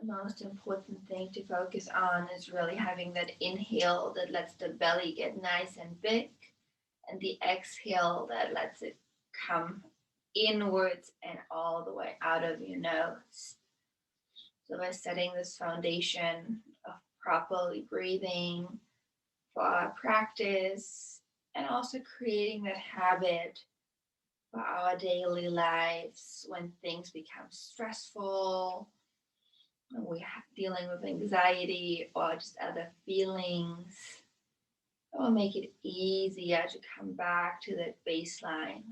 The most important thing to focus on is really having that inhale that lets the belly get nice and big, and the exhale that lets it come inwards and all the way out of your nose. So by setting this foundation of properly breathing for our practice and also creating that habit for our daily lives when things become stressful, when we're dealing with anxiety or just other feelings, it will make it easier to come back to that baseline.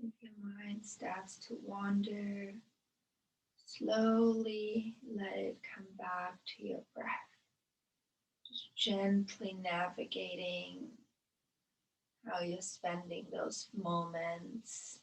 If your mind starts to wander, slowly let it come back to your breath. Just gently navigating how you're spending those moments.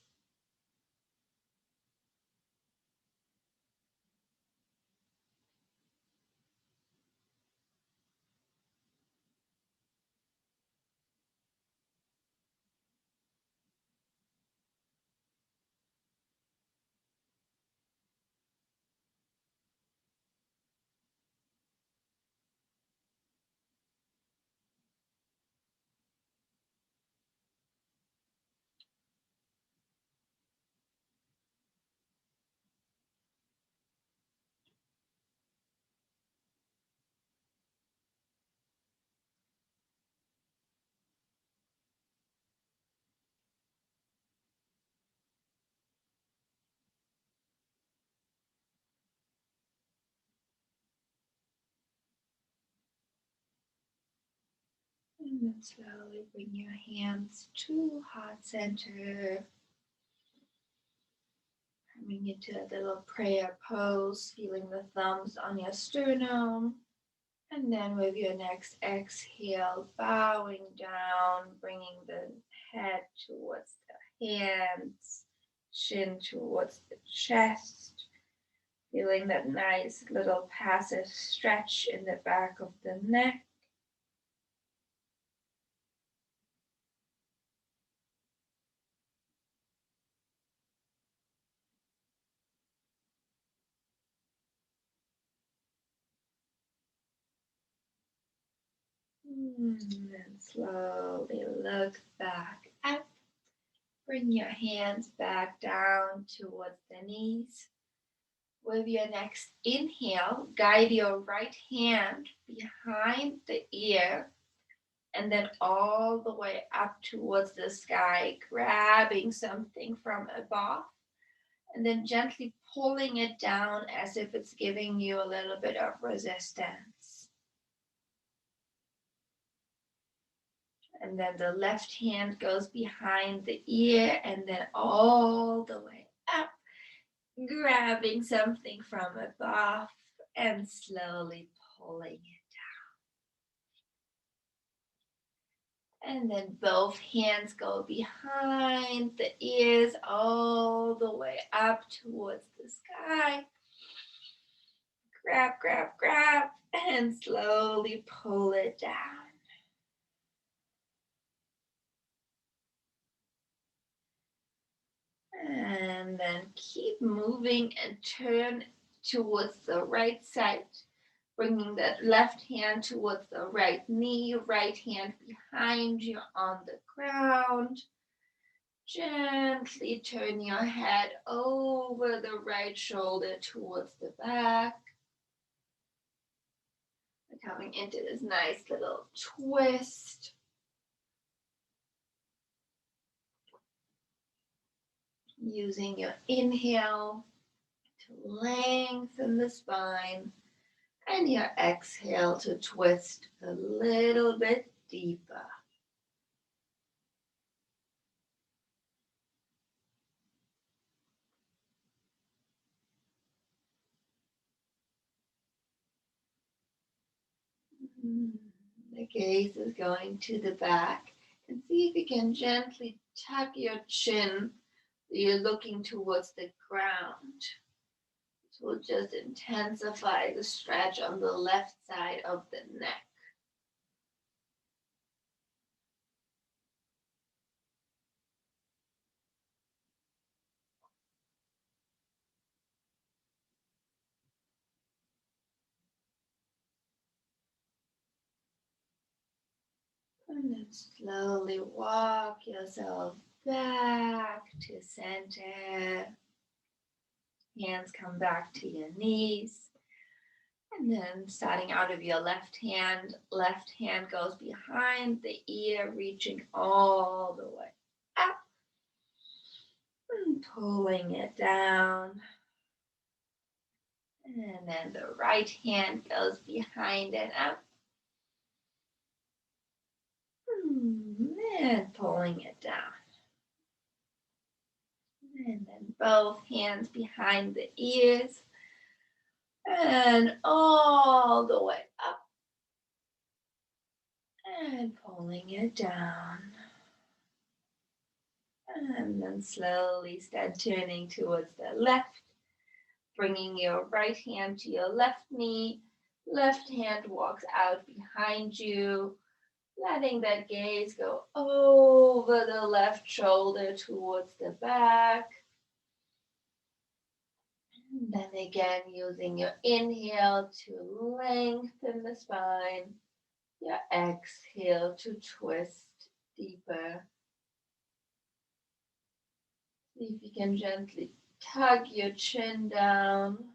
And then slowly bring your hands to heart center. Coming into a little prayer pose, feeling the thumbs on your sternum. And then with your next exhale, bowing down, bringing the head towards the hands, chin towards the chest. Feeling that nice little passive stretch in the back of the neck. And slowly look back up. Bring your hands back down towards the knees. With your next inhale, guide your right hand behind the ear and then all the way up towards the sky, grabbing something from above and then gently pulling it down as if it's giving you a little bit of resistance. And then the left hand goes behind the ear and then all the way up, grabbing something from above and slowly pulling it down. And then both hands go behind the ears all the way up towards the sky. Grab, grab, grab, and slowly pull it down. And then keep moving and turn towards the right side, bringing that left hand towards the right knee, right hand behind you on the ground. Gently turn your head over the right shoulder towards the back. Coming into this nice little twist. Using your inhale to lengthen the spine and your exhale to twist a little bit deeper. The gaze is going to the back, and see if you can gently tuck your chin so you're looking towards the ground. This will just intensify the stretch on the left side of the neck. And then slowly walk yourself back to center. Hands come back to your knees. And then starting out of your left hand goes behind the ear, reaching all the way up and pulling it down. And then the right hand goes behind and up. And pulling it down. And then both hands behind the ears. And all the way up. And pulling it down. And then slowly start turning towards the left. Bringing your right hand to your left knee. Left hand walks out behind you. Letting that gaze go over the left shoulder towards the back. And then again, using your inhale to lengthen the spine. Your exhale to twist deeper. See if you can gently tug your chin down.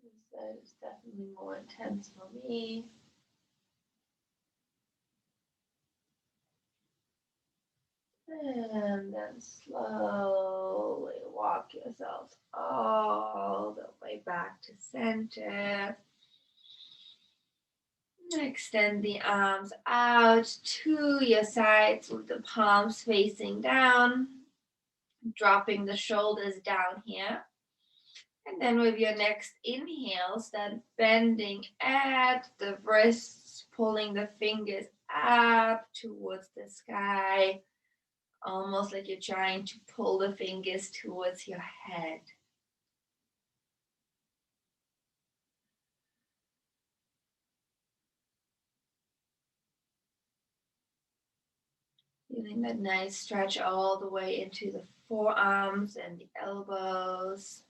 This side is definitely more intense for me. And then slowly walk yourself all the way back to center. Extend the arms out to your sides with the palms facing down. Dropping the shoulders down here. And then with your next inhale, start bending at the wrists, pulling the fingers up towards the sky. Almost like you're trying to pull the fingers towards your head. Feeling that nice stretch all the way into the forearms and the elbows.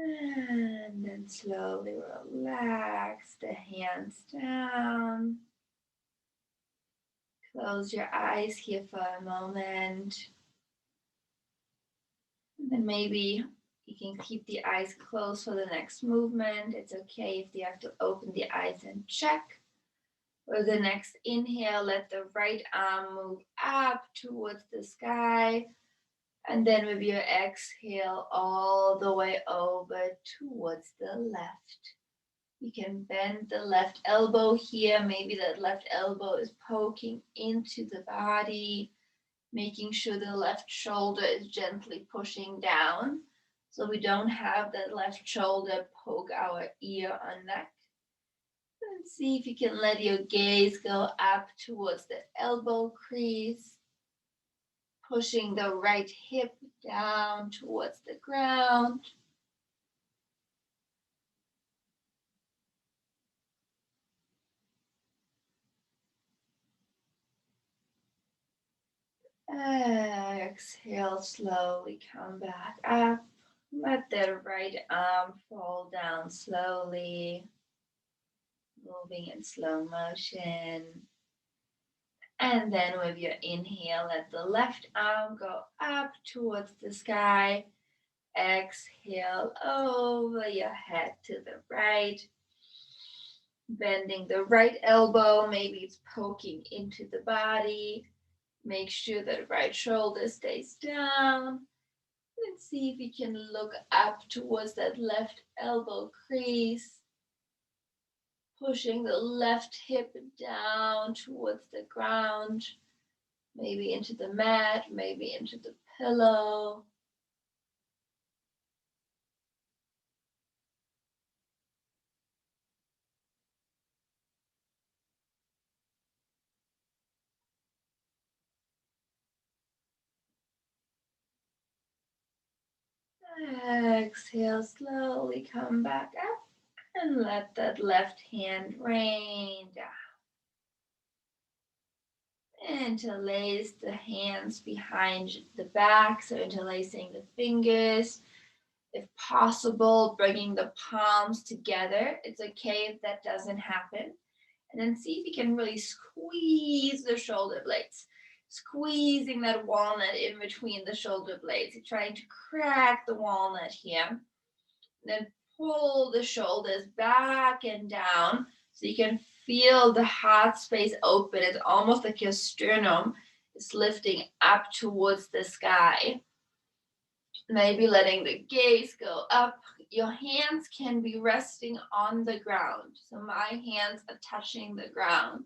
And then slowly relax the hands down. Close your eyes here for a moment. And then maybe you can keep the eyes closed for the next movement. It's okay if you have to open the eyes and check. For the next inhale, let the right arm move up towards the sky. And then with your exhale, all the way over towards the left. You can bend the left elbow here. Maybe that left elbow is poking into the body, making sure the left shoulder is gently pushing down so we don't have that left shoulder poke our ear or neck. And see if you can let your gaze go up towards the elbow crease, pushing the right hip down towards the ground. Exhale, slowly come back up. Let that right arm fall down slowly, moving in slow motion. And then with your inhale, let the left arm go up towards the sky. Exhale over your head to the right. Bending the right elbow, maybe it's poking into the body. Make sure that right shoulder stays down. And see if you can look up towards that left elbow crease. Pushing the left hip down towards the ground. Maybe into the mat, maybe into the pillow. Exhale, slowly come back up and let that left hand rain down. Interlace the hands behind the back, so interlacing the fingers. If possible, bringing the palms together. It's okay if that doesn't happen. And then see if you can really squeeze the shoulder blades. Squeezing that walnut in between the shoulder blades. You're trying to crack the walnut here. And then pull the shoulders back and down so you can feel the heart space open. It's almost like your sternum is lifting up towards the sky. Maybe letting the gaze go up. Your hands can be resting on the ground. So my hands are touching the ground.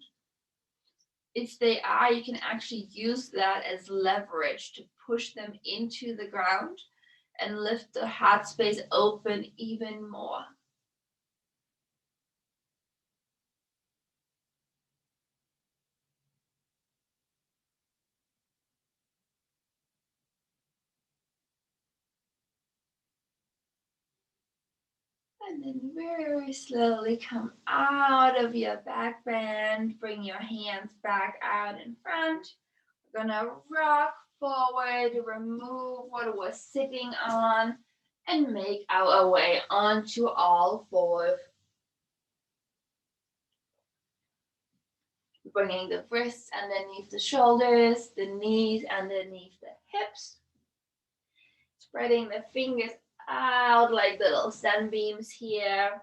If they are, you can actually use that as leverage to push them into the ground and lift the heart space open even more. And then very slowly come out of your back bend. Bring your hands back out in front. We're gonna rock forward, remove what we're sitting on, and make our way onto all fours. Bringing the wrists underneath the shoulders, the knees underneath the hips. Spreading the fingers out like little sunbeams here.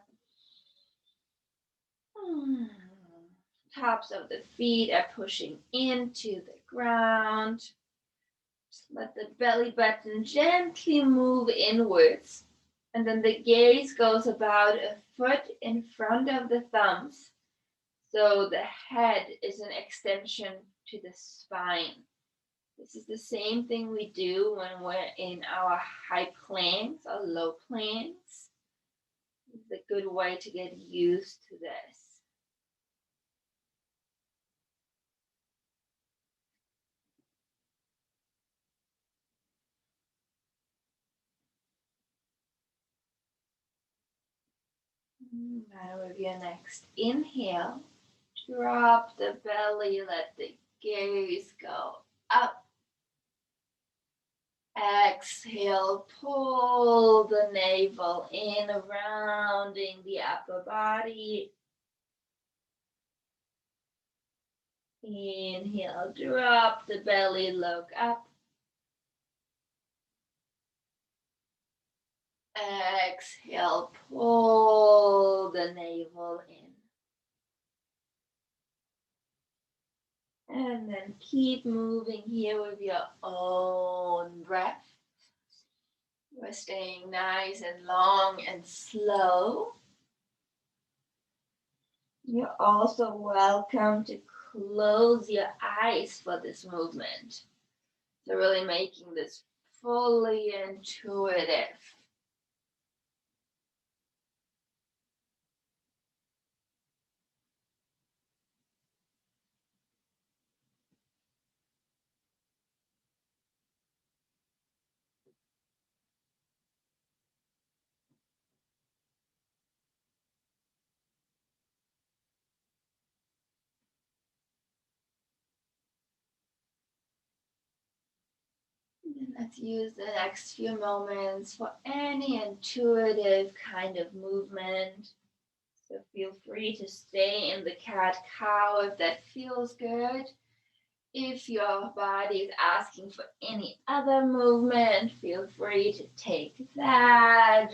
Tops of the feet are pushing into the ground. Just let the belly button gently move inwards. And then the gaze goes about a foot in front of the thumbs. So the head is an extension to the spine. This is the same thing we do when we're in our high planks or low planks. It's a good way to get used to this. Now with your next inhale, drop the belly, let the gaze go up. Exhale, pull the navel in, rounding the upper body. Inhale, drop the belly, look up. Exhale, pull the navel in. And then keep moving here with your own breath. We're staying nice and long and slow. You're also welcome to close your eyes for this movement. So really making this fully intuitive. And let's use the next few moments for any intuitive kind of movement. So feel free to stay in the cat-cow if that feels good. If your body is asking for any other movement, feel free to take that.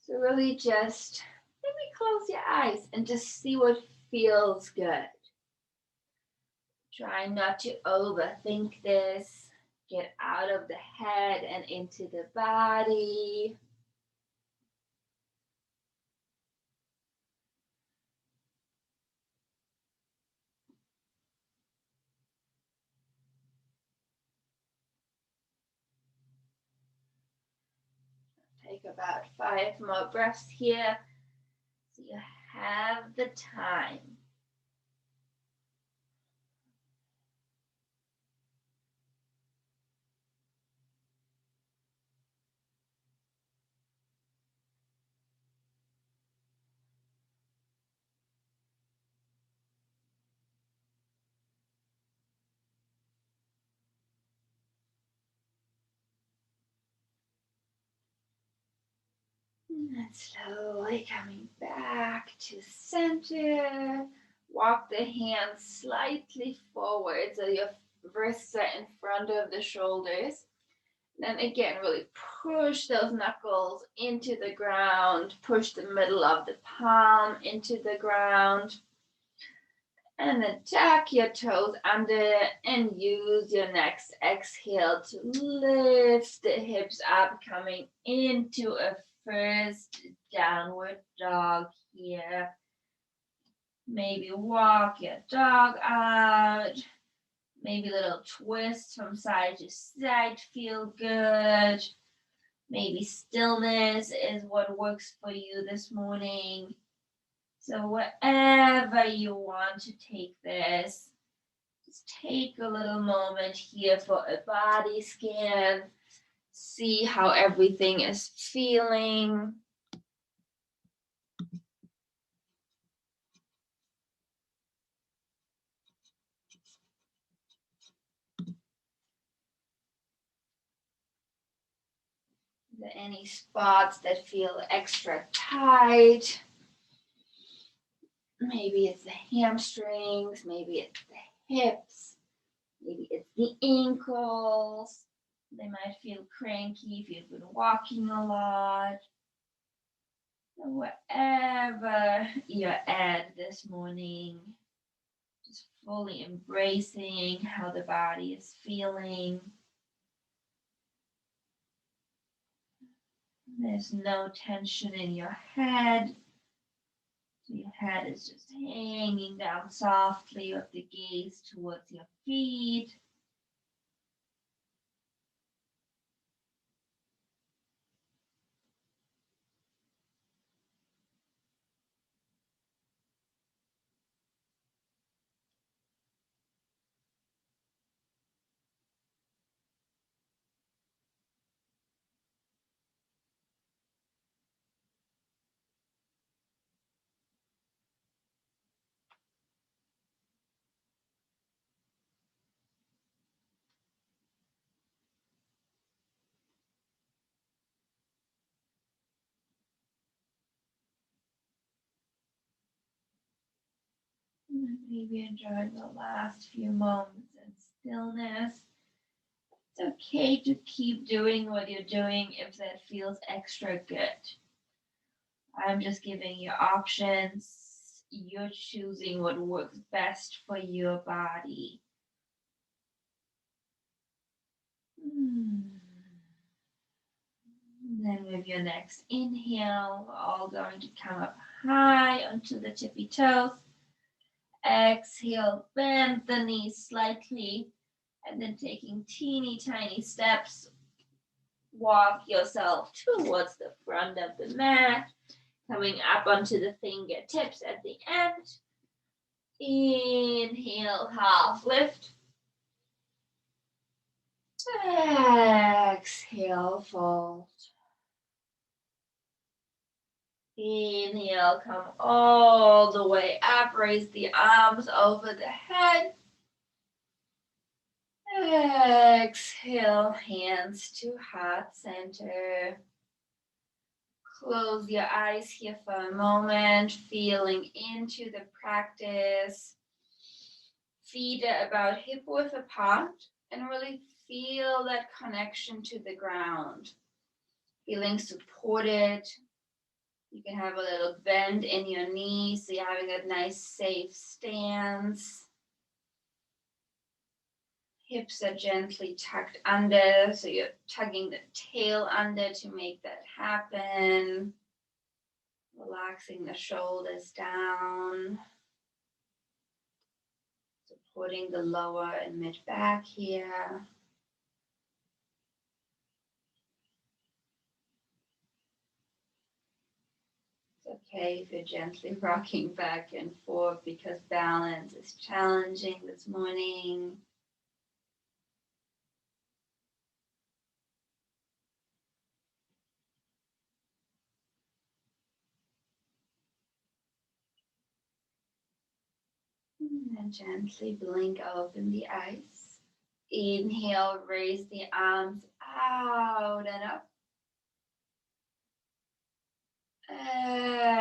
So really just maybe close your eyes and just see what feels good. Try not to overthink this. Get out of the head and into the body. Take about 5 more breaths here so you have the time. And slowly coming back to center. Walk the hands slightly forward so your wrists are in front of the shoulders. Then again, really push those knuckles into the ground. Push the middle of the palm into the ground. And then tuck your toes under and use your next exhale to lift the hips up, coming into a first downward dog here. Maybe walk your dog out. Maybe a little twist from side to side, feel good. Maybe stillness is what works for you this morning. So wherever you want to take this, just take a little moment here for a body scan. See how everything is feeling. Are there any spots that feel extra tight? Maybe it's the hamstrings, maybe it's the hips, maybe it's the ankles. They might feel cranky if you've been walking a lot. So wherever you're at this morning, just fully embracing how the body is feeling. There's no tension in your head. So your head is just hanging down softly with the gaze towards your feet. Maybe enjoy the last few moments in stillness. It's okay to keep doing what you're doing if that feels extra good. I'm just giving you options. You're choosing what works best for your body. Then with your next inhale, we're all going to come up high onto the tippy toes. Exhale, bend the knees slightly, and then taking teeny tiny steps, walk yourself towards the front of the mat, coming up onto the fingertips at the end. Inhale, half lift. Exhale, fold. Inhale, come all the way up. Raise the arms over the head. Exhale, hands to heart center. Close your eyes here for a moment, feeling into the practice. Feet are about hip width apart and really feel that connection to the ground. Feeling supported. You can have a little bend in your knees so you're having a nice safe stance. Hips are gently tucked under, so you're tugging the tail under to make that happen. Relaxing the shoulders down. Supporting the lower and mid back here. It's okay if you're gently rocking back and forth because balance is challenging this morning. And then gently blink open the eyes. Inhale, raise the arms out and up.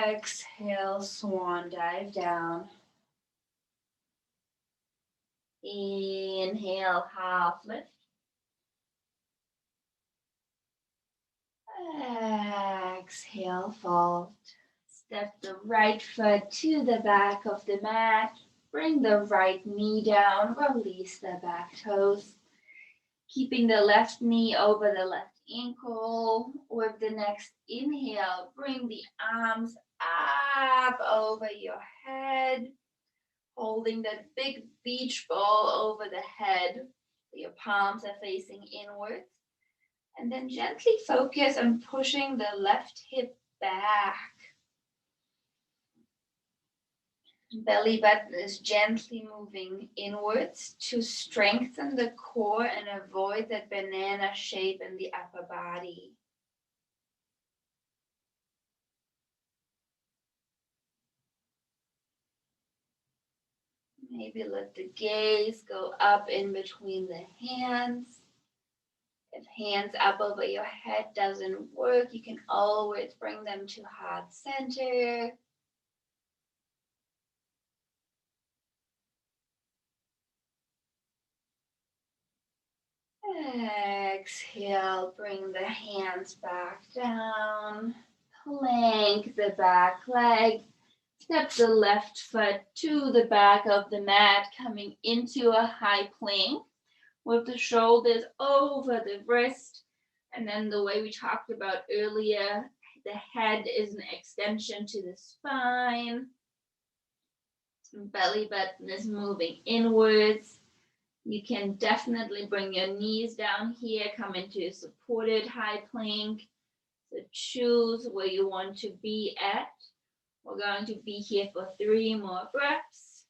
Exhale, swan dive down. Inhale, half lift. Exhale, fold. Step the right foot to the back of the mat. Bring the right knee down. Release the back toes. Keeping the left knee over the left ankle. With the next inhale, bring the arms up over your head. Holding that big beach ball over the head. Your palms are facing inwards. And then gently focus on pushing the left hip back. Belly button is gently moving inwards to strengthen the core and avoid that banana shape in the upper body. Maybe let the gaze go up in between the hands. If hands up over your head doesn't work, you can always bring them to heart center. Exhale, bring the hands back down. Plank the back leg. Step the left foot to the back of the mat, coming into a high plank with the shoulders over the wrist. And then the way we talked about earlier, the head is an extension to the spine. Belly button is moving inwards. You can definitely bring your knees down here, come into a supported high plank. So choose where you want to be at. We're going to be here for 3 more breaths.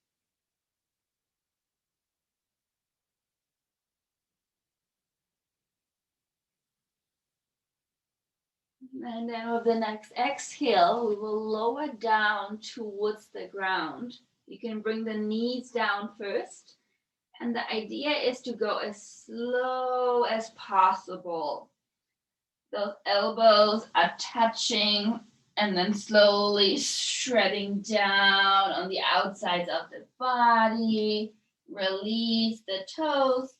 And then with the next exhale, we will lower down towards the ground. You can bring the knees down first. And the idea is to go as slow as possible. Those elbows are touching and then slowly shredding down on the outsides of the body. Release the toes.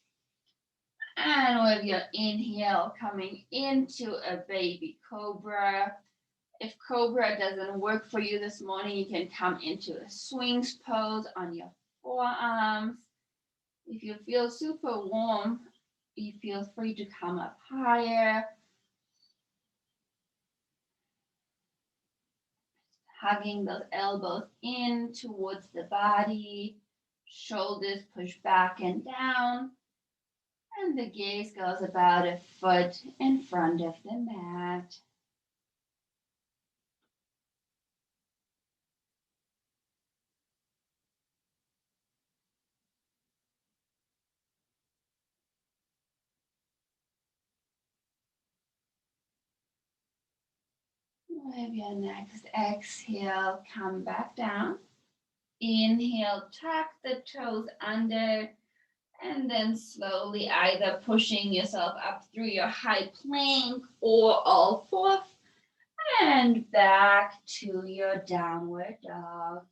And with your inhale, coming into a baby cobra. If cobra doesn't work for you this morning, you can come into a swings pose on your forearms. If you feel super warm, you feel free to come up higher. Hugging those elbows in towards the body. Shoulders push back and down. And the gaze goes about a foot in front of the mat. With your next exhale, come back down. Inhale, tuck the toes under And then slowly either pushing yourself up through your high plank or all fours and back to your downward dog.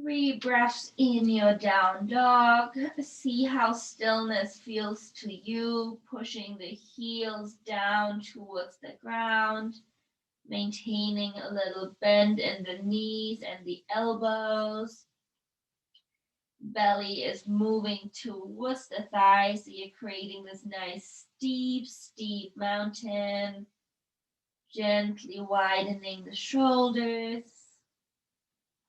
3 breaths in your down dog. See how stillness feels to you, pushing the heels down towards the ground, maintaining a little bend in the knees and the elbows. Belly is moving towards the thighs, so you're creating this nice steep mountain, gently widening the shoulders.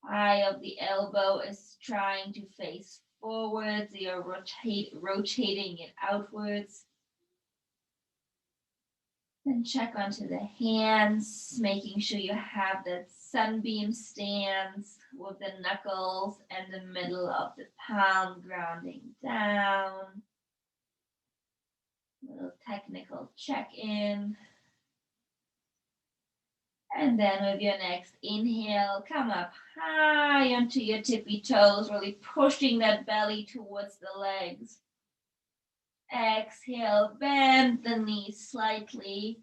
Eye of the elbow is trying to face forwards. You're rotating it outwards. Then check onto the hands, making sure you have that sunbeam stance with the knuckles and the middle of the palm grounding down. Little technical check-in. And then with your next inhale, come up high onto your tippy toes, really pushing that belly towards the legs. Exhale, bend the knees slightly.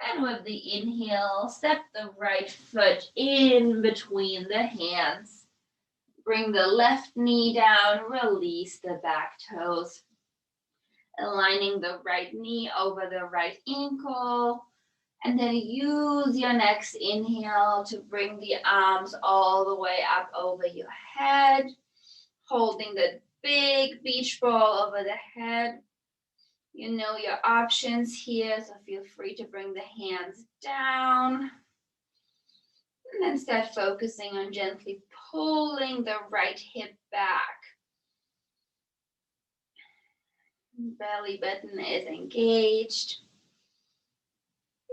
And with the inhale, step the right foot in between the hands. Bring the left knee down, release the back toes. Aligning the right knee over the right ankle. And then use your next inhale to bring the arms all the way up over your head, holding the big beach ball over the head. You know your options here, so feel free to bring the hands down. And then start focusing on gently pulling the right hip back. Belly button is engaged.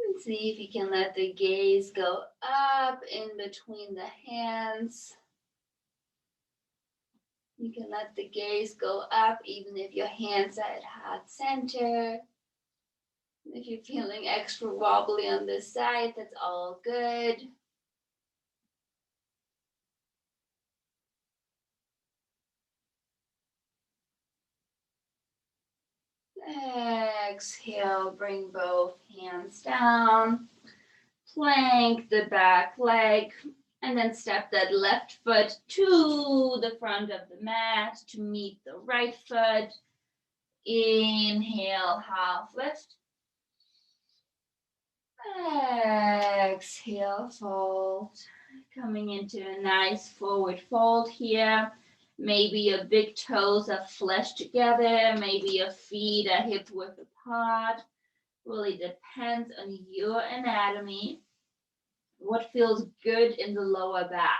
And see if you can let the gaze go up in between the hands. You can let the gaze go up even if your hands are at heart center. If you're feeling extra wobbly on this side, that's all good. Exhale, bring both hands down. Plank the back leg, and then step that left foot to the front of the mat to meet the right foot. Inhale, half lift. Exhale, fold. Coming into a nice forward fold here. Maybe your big toes are fleshed together. Maybe your feet are hip width apart. Really depends on your anatomy. What feels good in the lower back?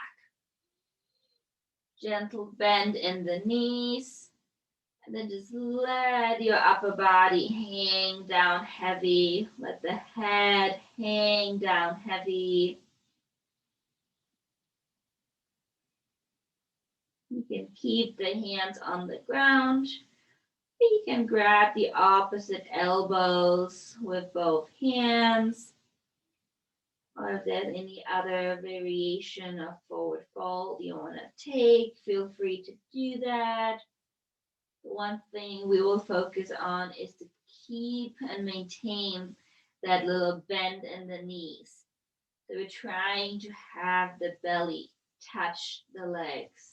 Gentle bend in the knees. And then just let your upper body hang down heavy. Let the head hang down heavy. You can keep the hands on the ground. You can grab the opposite elbows with both hands. Or if there's any other variation of forward fold you want to take, feel free to do that. The one thing we will focus on is to keep and maintain that little bend in the knees. So we're trying to have the belly touch the legs.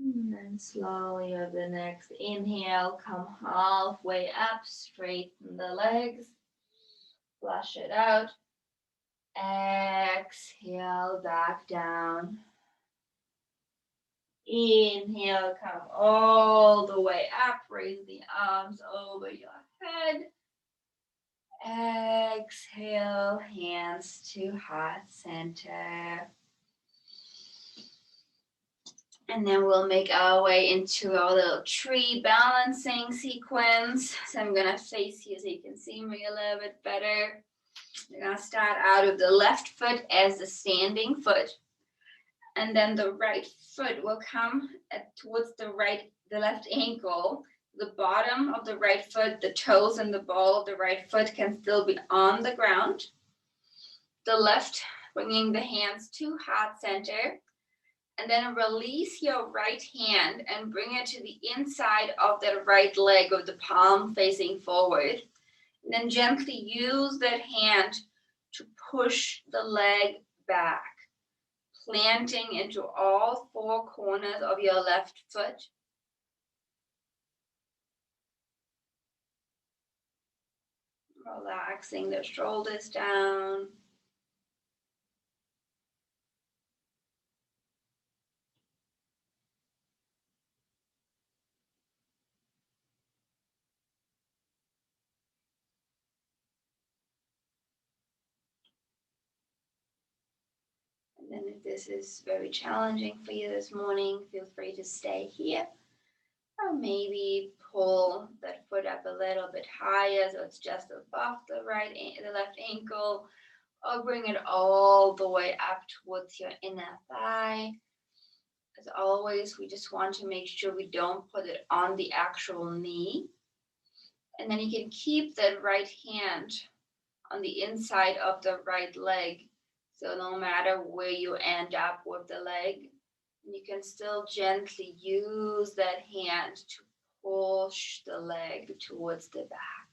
And then slowly with the next inhale, come halfway up, straighten the legs, flush it out. Exhale, back down. Inhale, come all the way up, raise the arms over your head. Exhale, hands to heart center. And then we'll make our way into our little tree balancing sequence. So I'm gonna face you so you can see me a little bit better. We're gonna start out with the left foot as the standing foot. And then the right foot will come towards the left ankle. The bottom of the right foot, the toes and the ball of the right foot can still be on the ground. The left, bringing the hands to heart center. And then release your right hand and bring it to the inside of that right leg with the palm facing forward. And then gently use that hand to push the leg back, planting into all four corners of your left foot. Relaxing the shoulders down. And then if this is very challenging for you this morning, feel free to stay here. Or maybe pull that foot up a little bit higher so it's just above the left ankle, or bring it all the way up towards your inner thigh. As always, we just want to make sure we don't put it on the actual knee. And then you can keep that right hand on the inside of the right leg. So no matter where you end up with the leg, you can still gently use that hand to push the leg towards the back.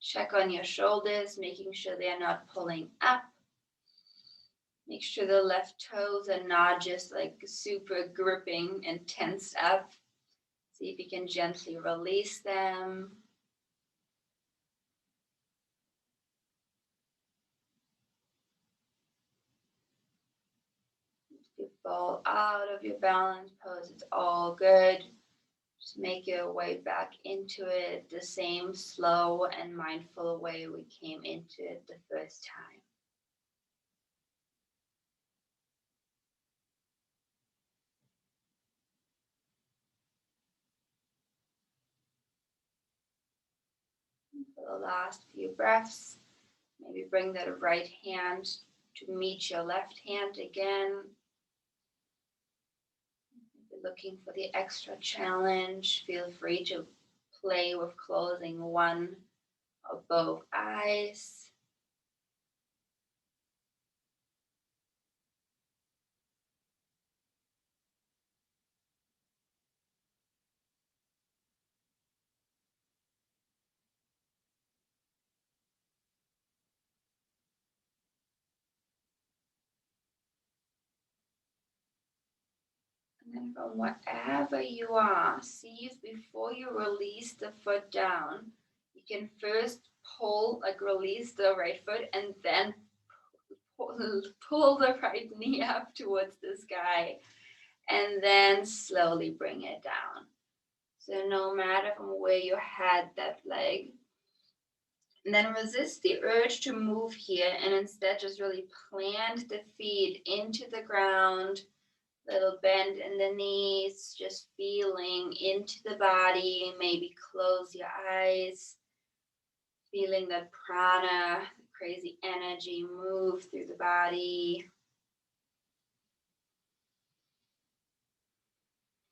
Check on your shoulders, making sure they are not pulling up. Make sure the left toes are not just like super gripping and tensed up. See if you can gently release them. If you fall out of your balance pose, it's all good. Just make your way back into it the same slow and mindful way we came into it the first time. For the last few breaths, maybe bring that right hand to meet your left hand again. If you're looking for the extra challenge, feel free to play with closing one or both eyes. And then from wherever you are, see if before you release the foot down, you can first release the right foot and then pull the right knee up towards the sky and then slowly bring it down. So no matter from where you had that leg, and then resist the urge to move here and instead just really plant the feet into the ground. Little bend in the knees, just feeling into the body. Maybe close your eyes, feeling the prana, the crazy energy move through the body.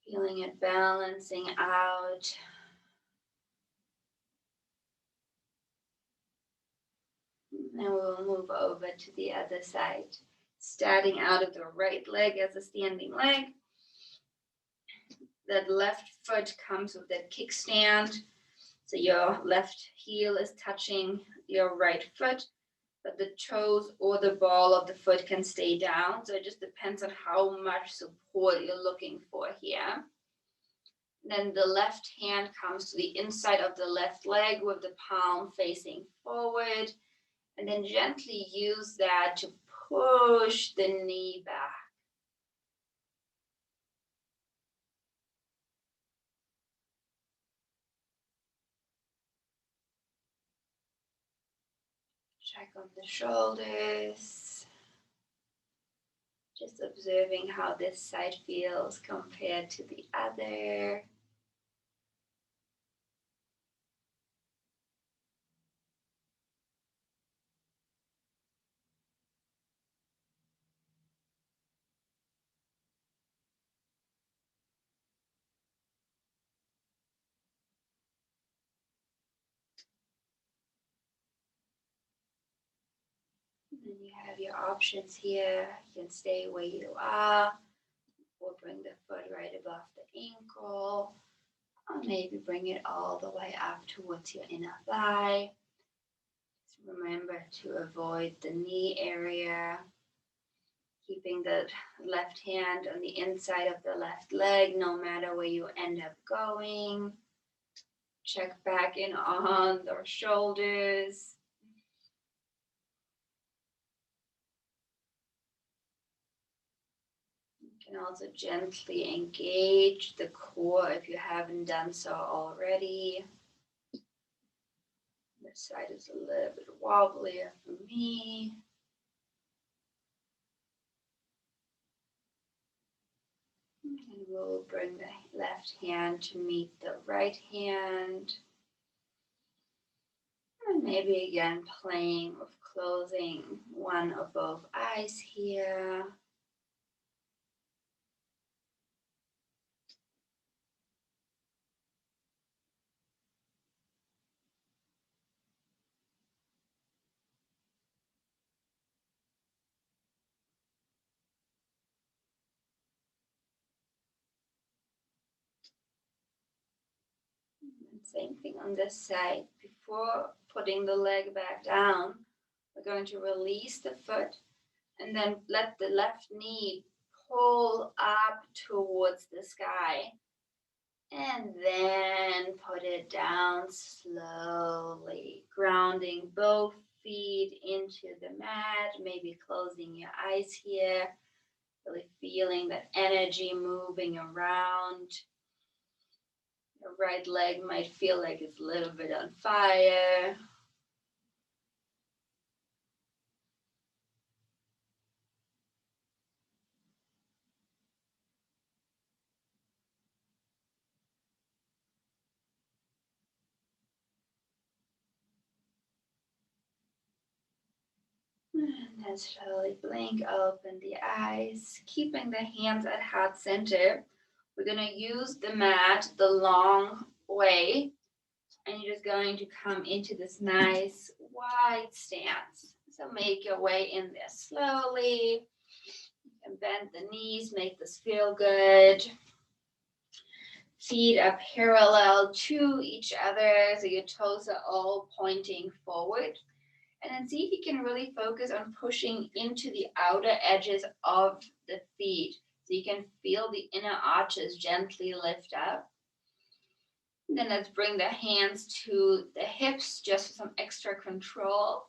Feeling it balancing out. Then we'll move over to the other side. Starting out of the right leg as a standing leg. That left foot comes with that kickstand. So your left heel is touching your right foot, but the toes or the ball of the foot can stay down. So it just depends on how much support you're looking for here. Then the left hand comes to the inside of the left leg with the palm facing forward. And then gently use that to push the knee back. Check on the shoulders. Just observing how this side feels compared to the other. And then you have your options here. You can stay where you are, or bring the foot right above the ankle, or maybe bring it all the way up towards your inner thigh. Just remember to avoid the knee area, keeping the left hand on the inside of the left leg no matter where you end up going. Check back in on the shoulders. You can also gently engage the core if you haven't done so already. This side is a little bit wobblier for me. And we'll bring the left hand to meet the right hand. And maybe again playing with closing one or both eyes here. And same thing on this side. Before putting the leg back down, we're going to release the foot and then let the left knee pull up towards the sky. And then put it down slowly, grounding both feet into the mat, maybe closing your eyes here, really feeling that energy moving around. Your right leg might feel like it's a little bit on fire. And then slowly blink open the eyes, keeping the hands at heart center. We're going to use the mat the long way, and you're just going to come into this nice wide stance. So make your way in there slowly. You can bend the knees, make this feel good. Feet are parallel to each other, so your toes are all pointing forward. And then see if you can really focus on pushing into the outer edges of the feet, so you can feel the inner arches gently lift up. And then let's bring the hands to the hips just for some extra control.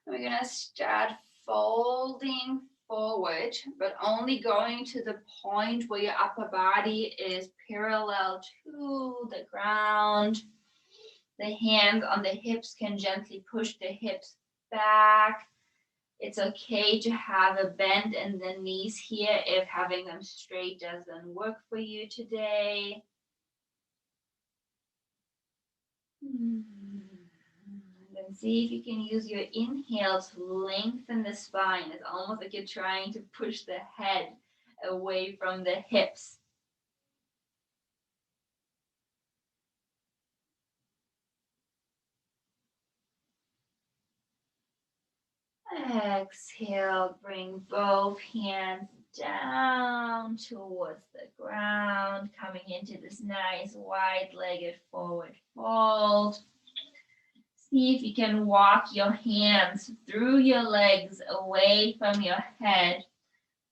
And we're gonna start folding forward, but only going to the point where your upper body is parallel to the ground. The hands on the hips can gently push the hips back. It's okay to have a bend in the knees here if having them straight doesn't work for you today. And then see if you can use your inhale to lengthen the spine. It's almost like you're trying to push the head away from the hips. Exhale, bring both hands down towards the ground, coming into this nice wide-legged forward fold. See if you can walk your hands through your legs away from your head.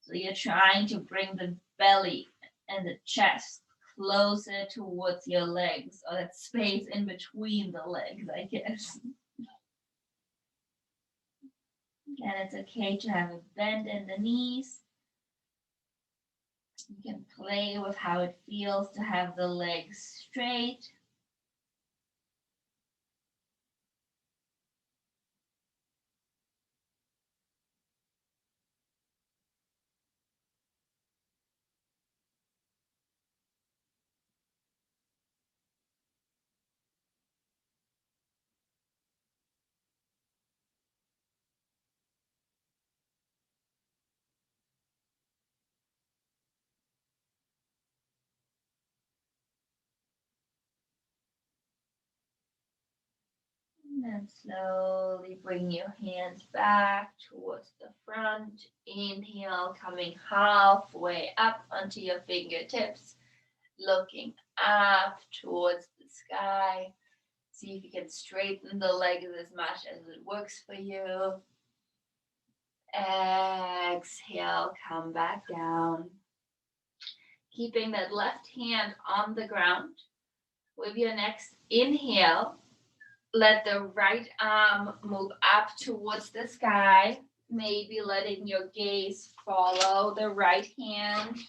So you're trying to bring the belly and the chest closer towards your legs, or that space in between the legs, I guess. And it's okay to have a bend in the knees. You can play with how it feels to have the legs straight. And slowly bring your hands back towards the front. Inhale, coming halfway up onto your fingertips, looking up towards the sky. See if you can straighten the legs as much as it works for you. Exhale, come back down. Keeping that left hand on the ground. With your next inhale, let the right arm move up towards the sky, maybe letting your gaze follow the right hand.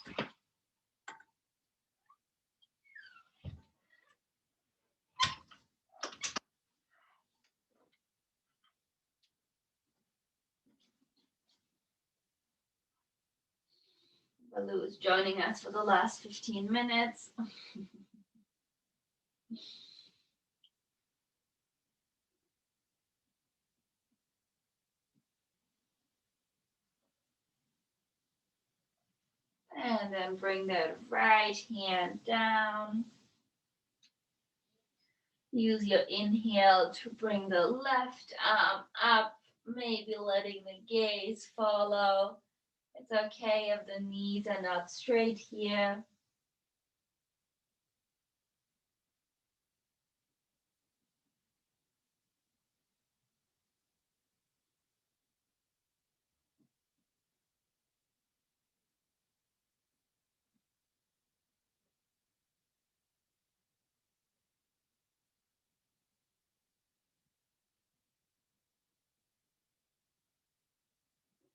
Baloo is joining us for the last 15 minutes. And then bring that right hand down. Use your inhale to bring the left arm up, maybe letting the gaze follow. It's okay if the knees are not straight here.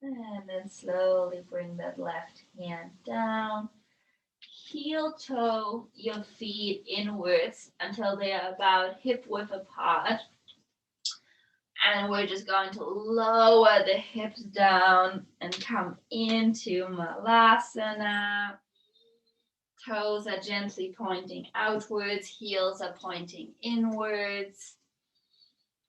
And then slowly bring that left hand down. Heel toe your feet inwards until they are about hip width apart. And we're just going to lower the hips down and come into Malasana. Toes are gently pointing outwards, heels are pointing inwards.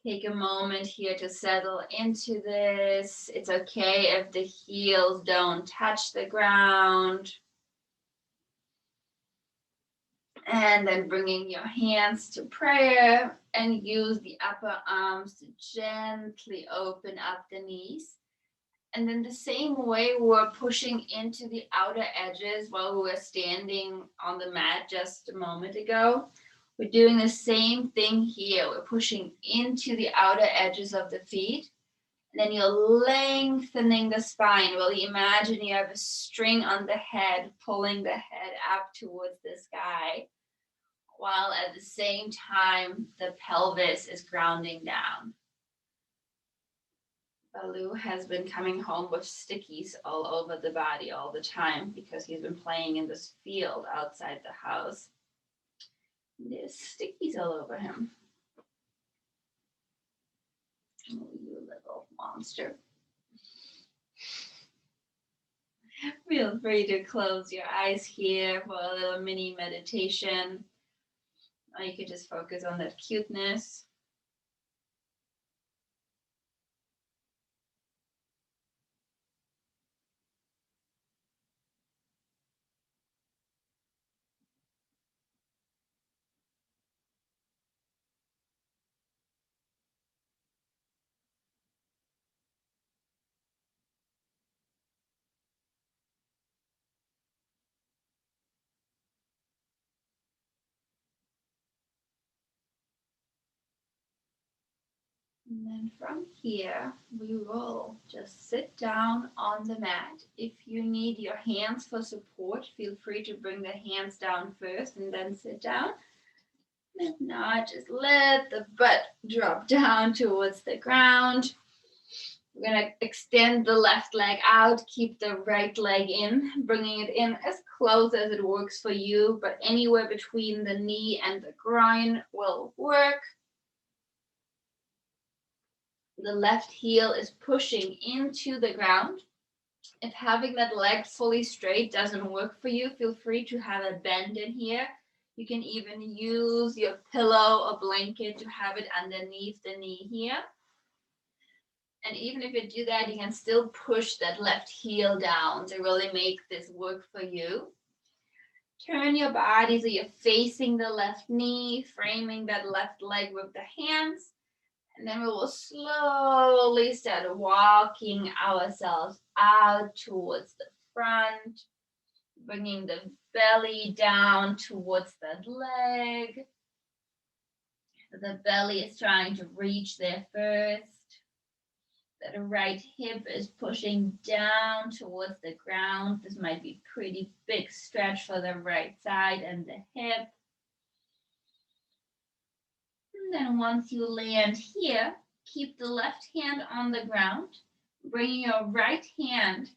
Take a moment here to settle into this. It's okay if the heels don't touch the ground. And then bringing your hands to prayer and use the upper arms to gently open up the knees. And then the same way we're pushing into the outer edges while we were standing on the mat just a moment ago. We're doing the same thing here. We're pushing into the outer edges of the feet. And then you're lengthening the spine. Well, you imagine you have a string on the head, pulling the head up towards the sky, while at the same time, the pelvis is grounding down. Baloo has been coming home with stickies all over the body all the time because he's been playing in this field outside the house. There's stickies all over him. Oh, you little monster. Feel free to close your eyes here for a little mini meditation. Or you could just focus on that cuteness. And then from here, we will just sit down on the mat. If you need your hands for support, feel free to bring the hands down first and then sit down. If not, just let the butt drop down towards the ground. We're going to extend the left leg out, keep the right leg in, bringing it in as close as it works for you, but anywhere between the knee and the groin will work. The left heel is pushing into the ground. If having that leg fully straight doesn't work for you, feel free to have a bend in here. You can even use your pillow or blanket to have it underneath the knee here. And even if you do that, you can still push that left heel down to really make this work for you. Turn your body so you're facing the left knee, framing that left leg with the hands. And then we will slowly start walking ourselves out towards the front, bringing the belly down towards that leg. The belly is trying to reach there first. The right hip is pushing down towards the ground. This might be a pretty big stretch for the right side and the hip. And then once you land here, keep the left hand on the ground. Bring your right hand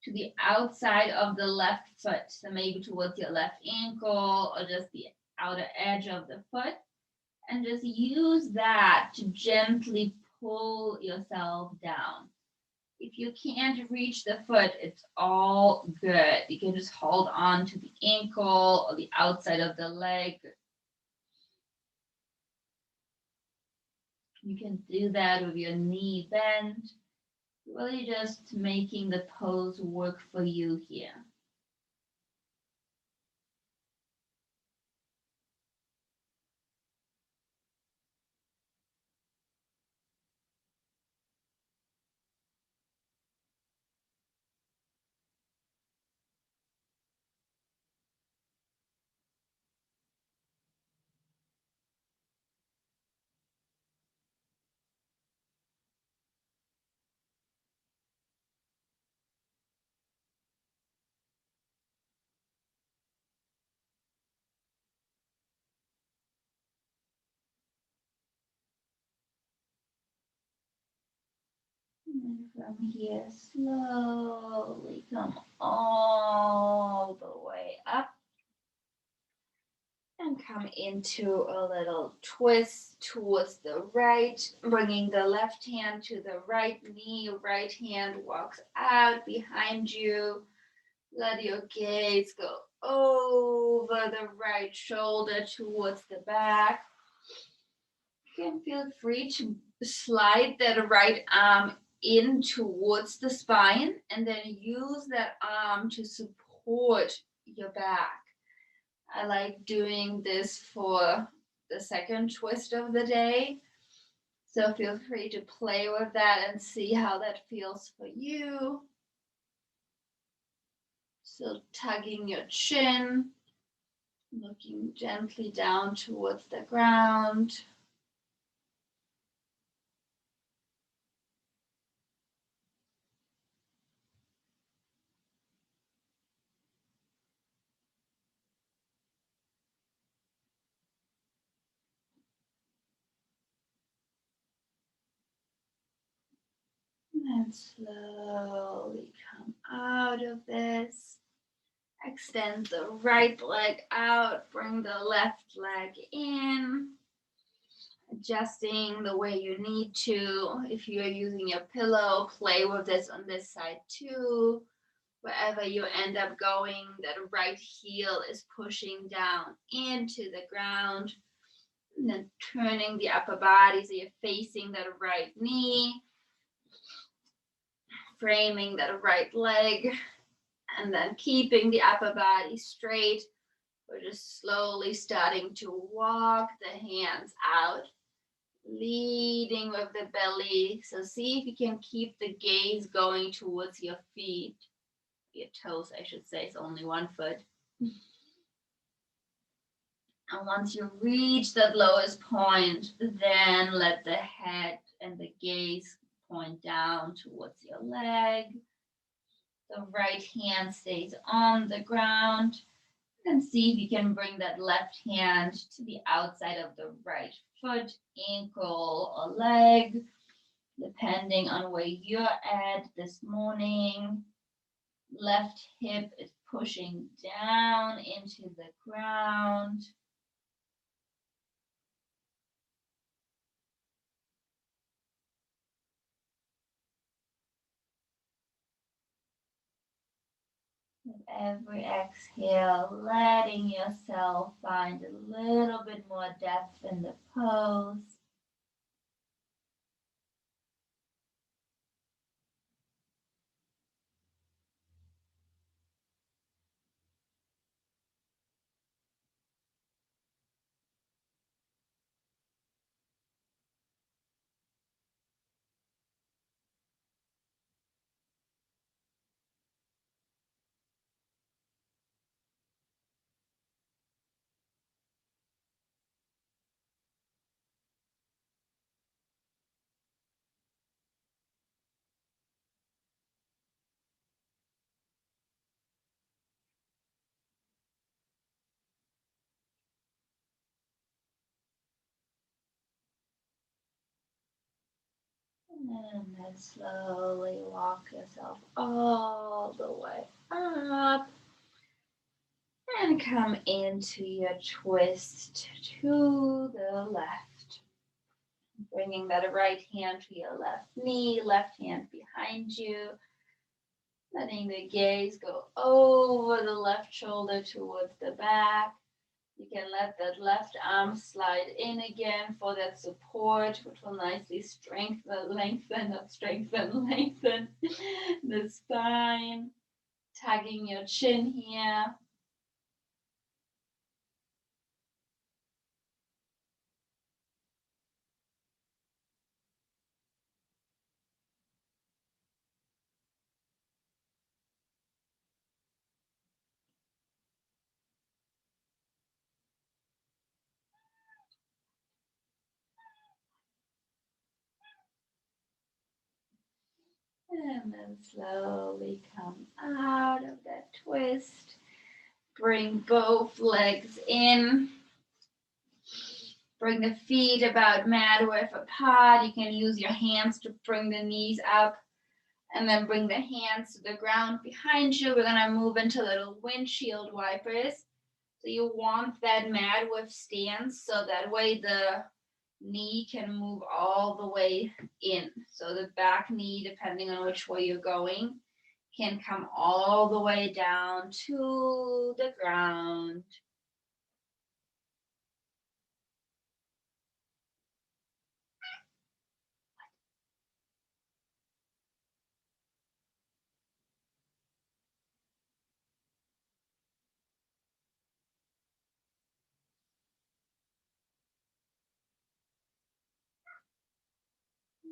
to the outside of the left foot. So maybe towards your left ankle or just the outer edge of the foot. And just use that to gently pull yourself down. If you can't reach the foot, it's all good. You can just hold on to the ankle or the outside of the leg. You can do that with your knee bent, really just making the pose work for you here. And from here, slowly come all the way up and come into a little twist towards the right, bringing the left hand to the right knee, right hand walks out behind you. Let your gaze go over the right shoulder towards the back. You can feel free to slide that right arm in towards the spine and then use that arm to support your back. I like doing this for the second twist of the day. So feel free to play with that and see how that feels for you. So tugging your chin, looking gently down towards the ground. And slowly come out of this. Extend the right leg out, bring the left leg in. Adjusting the way you need to. If you're using your pillow, play with this on this side too. Wherever you end up going, that right heel is pushing down into the ground. And then turning the upper body so you're facing that right knee. Framing that right leg. And then keeping the upper body straight. We're just slowly starting to walk the hands out. Leading with the belly. So see if you can keep the gaze going towards your feet. Your toes, I should say. It's only one foot. And once you reach that lowest point, then let the head and the gaze point down towards your leg. The right hand stays on the ground. And see if you can bring that left hand to the outside of the right foot, ankle, or leg, depending on where you're at this morning. Left hip is pushing down into the ground. With every exhale, letting yourself find a little bit more depth in the pose. And then slowly walk yourself all the way up and come into your twist to the left. Bringing that right hand to your left knee, left hand behind you. Letting the gaze go over the left shoulder towards the back. You can let that left arm slide in again for that support, which will nicely lengthen the spine. Tugging your chin here. And then slowly come out of that twist. Bring both legs in. Bring the feet about mat width apart. You can use your hands to bring the knees up. And then bring the hands to the ground behind you. We're going to move into little windshield wipers. So you want that mat width stance so that way the knee can move all the way in. So the back knee, depending on which way you're going, can come all the way down to the ground.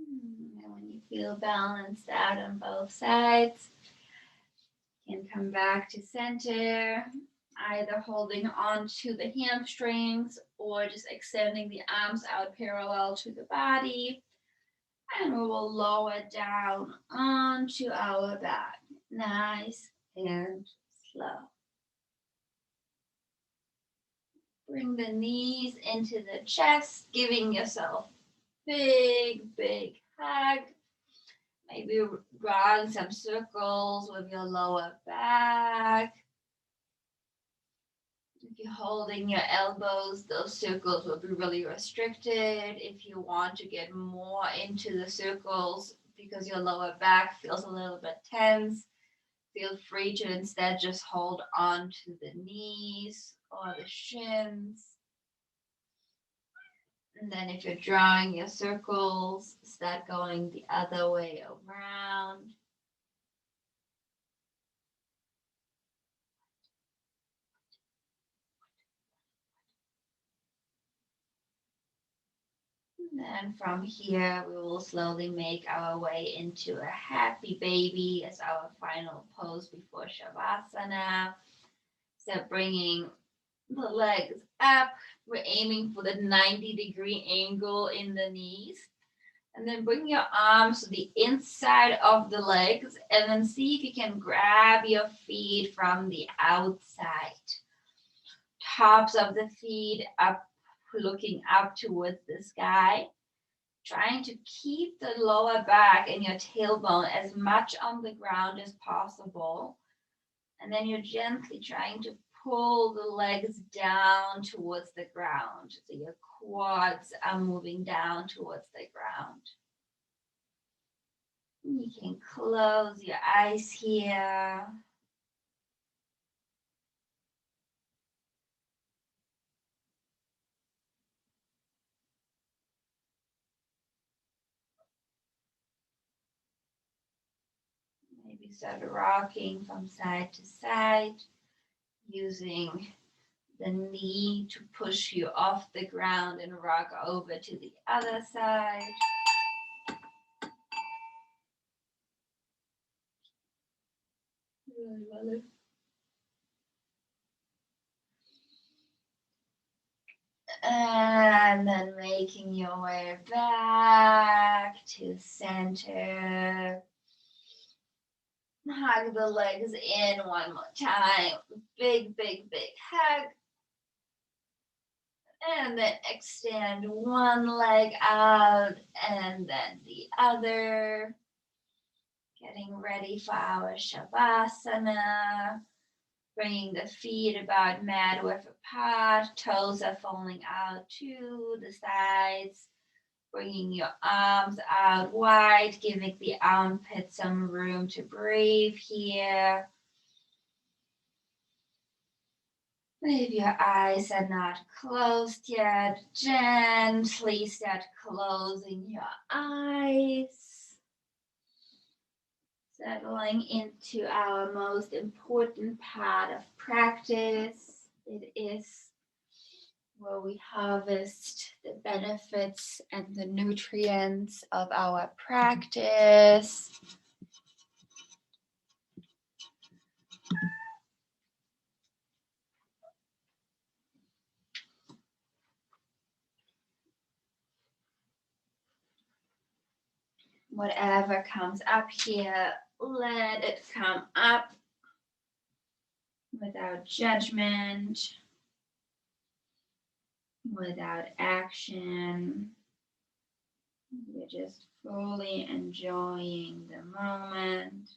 And when you feel balanced out on both sides, you can come back to center, either holding on to the hamstrings or just extending the arms out parallel to the body. And we will lower down onto our back. Nice and slow. Bring the knees into the chest, giving yourself big, big hug. Maybe drawing some circles with your lower back. If you're holding your elbows, those circles will be really restricted. If you want to get more into the circles because your lower back feels a little bit tense, feel free to instead just hold on to the knees or the shins. And then if you're drawing your circles, start going the other way around. And then from here, we will slowly make our way into a happy baby as our final pose before Shavasana. So bringing the legs up, we're aiming for the 90-degree angle in the knees. And then bring your arms to the inside of the legs and then see if you can grab your feet from the outside. Tops of the feet up, looking up towards the sky. Trying to keep the lower back and your tailbone as much on the ground as possible. And then you're gently trying to pull the legs down towards the ground. So your quads are moving down towards the ground. You can close your eyes here. Maybe start rocking from side to side, using the knee to push you off the ground and rock over to the other side. And then making your way back to center. Hug the legs in one more time. Big, big, big hug. And then extend one leg out and then the other. Getting ready for our Shavasana. Bringing the feet about mat width apart. Toes are falling out to the sides. Bringing your arms out wide, giving the armpit some room to breathe here. If your eyes are not closed yet, gently start closing your eyes. Settling into our most important part of practice. It is where we harvest the benefits and the nutrients of our practice. Whatever comes up here, let it come up without judgment, without action. You're just fully enjoying the moment.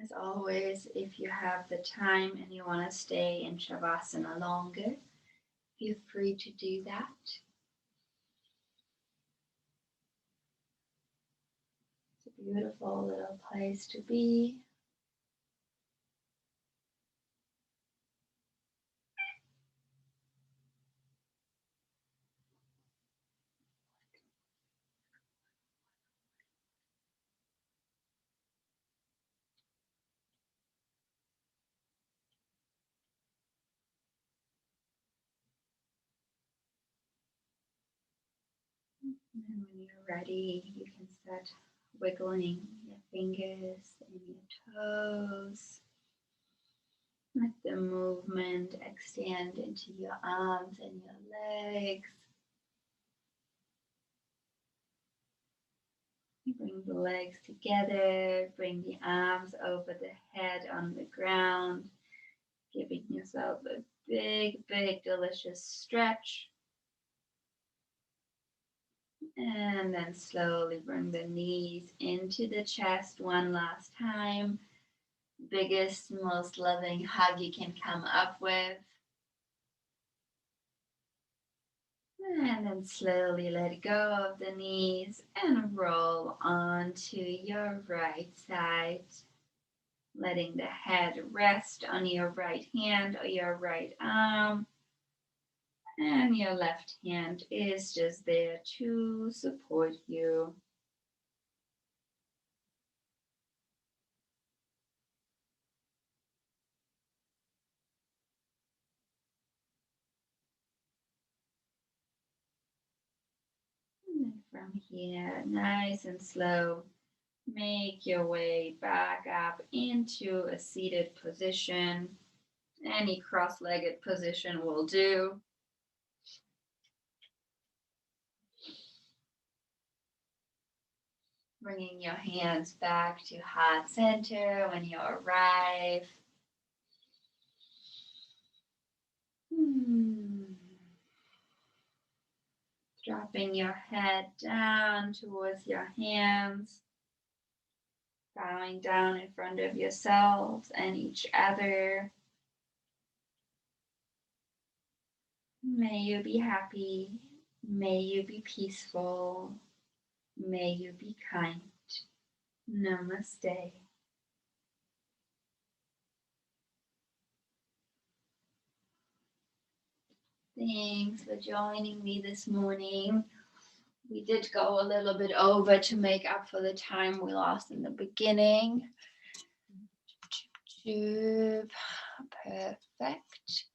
As always, if you have the time and you want to stay in Shavasana longer, feel free to do that. It's a beautiful little place to be. And when you're ready, you can start wiggling your fingers and your toes. Let the movement extend into your arms and your legs. Bring the legs together, bring the arms over the head on the ground, giving yourself a big, big, delicious stretch. And then slowly bring the knees into the chest one last time. Biggest, most loving hug you can come up with. And then slowly let go of the knees and roll onto your right side. Letting the head rest on your right hand or your right arm. And your left hand is just there to support you. And then from here, nice and slow, make your way back up into a seated position. Any cross-legged position will do. Bringing your hands back to heart center when you arrive. Dropping your head down towards your hands. Bowing down in front of yourselves and each other. May you be happy. May you be peaceful. May you be kind. Namaste. Thanks for joining me this morning. We did go a little bit over to make up for the time we lost in the beginning. Perfect.